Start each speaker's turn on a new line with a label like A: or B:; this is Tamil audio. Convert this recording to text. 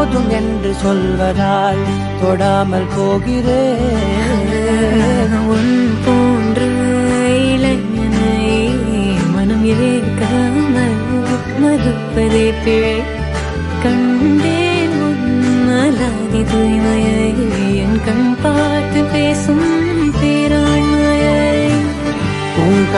A: போதும் என்று சொல்வதால் தொடாமல் போகிறேன்.
B: உன் போன்ற இளைஞனை மனம் ஏற்காமல் மறுப்பதே பிழை. கண்டேன் உன் அலாதி தூய்மையை என் கண் பார்த்து பேசும்